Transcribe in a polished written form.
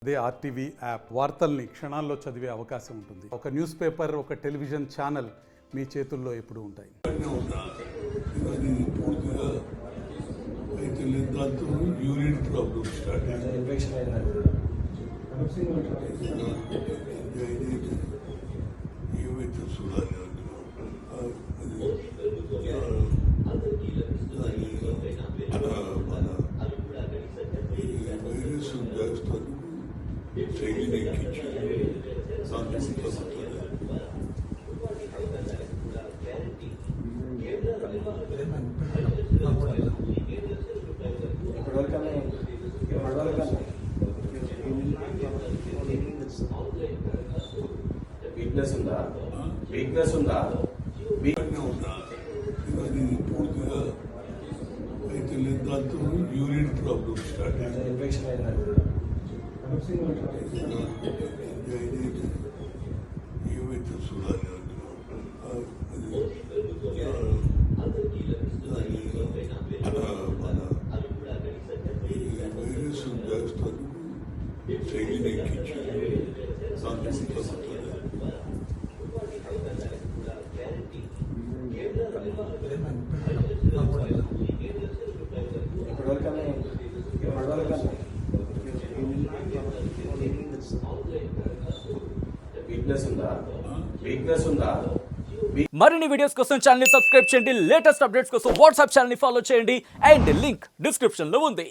అదే RTV app వార్తల్ని క్షణాల్లో చదివే అవకాశం ఉంటుంది. ఒక న్యూస్ పేపర్, ఒక టెలివిజన్ ఛానల్ మీ చేతుల్లో ఎప్పుడూ ఉంటాయి. యూరిన్ ప్రాబ్లమ్ స్టార్ట్ ఏమైతే చూడాలి వైరస్ చేస్తాను శైలిని ఎక్కించి వీక్నెస్ ఉందా ఉన్నా అది పూర్తిగా అయితే లేదు. దాంతో యూరిన్ ప్రాబ్లమ్ స్టార్ట్ ఇన్ఫెక్షన్ ఏమైతే చూడాలి వైరస్ చేస్తాను శైలిని ఎక్కించి వీక్నెస్ ఉందా మరిన్ని వీడియోస్ కోసం ఛానల్ ని సబ్స్క్రైబ్ చేయండి. లేటెస్ట్ అప్డేట్స్ కోసం వాట్సాప్ ఛానల్ ని ఫాలో చేయండి అండ్ లింక్ డిస్క్రిప్షన్ లో ఉంది.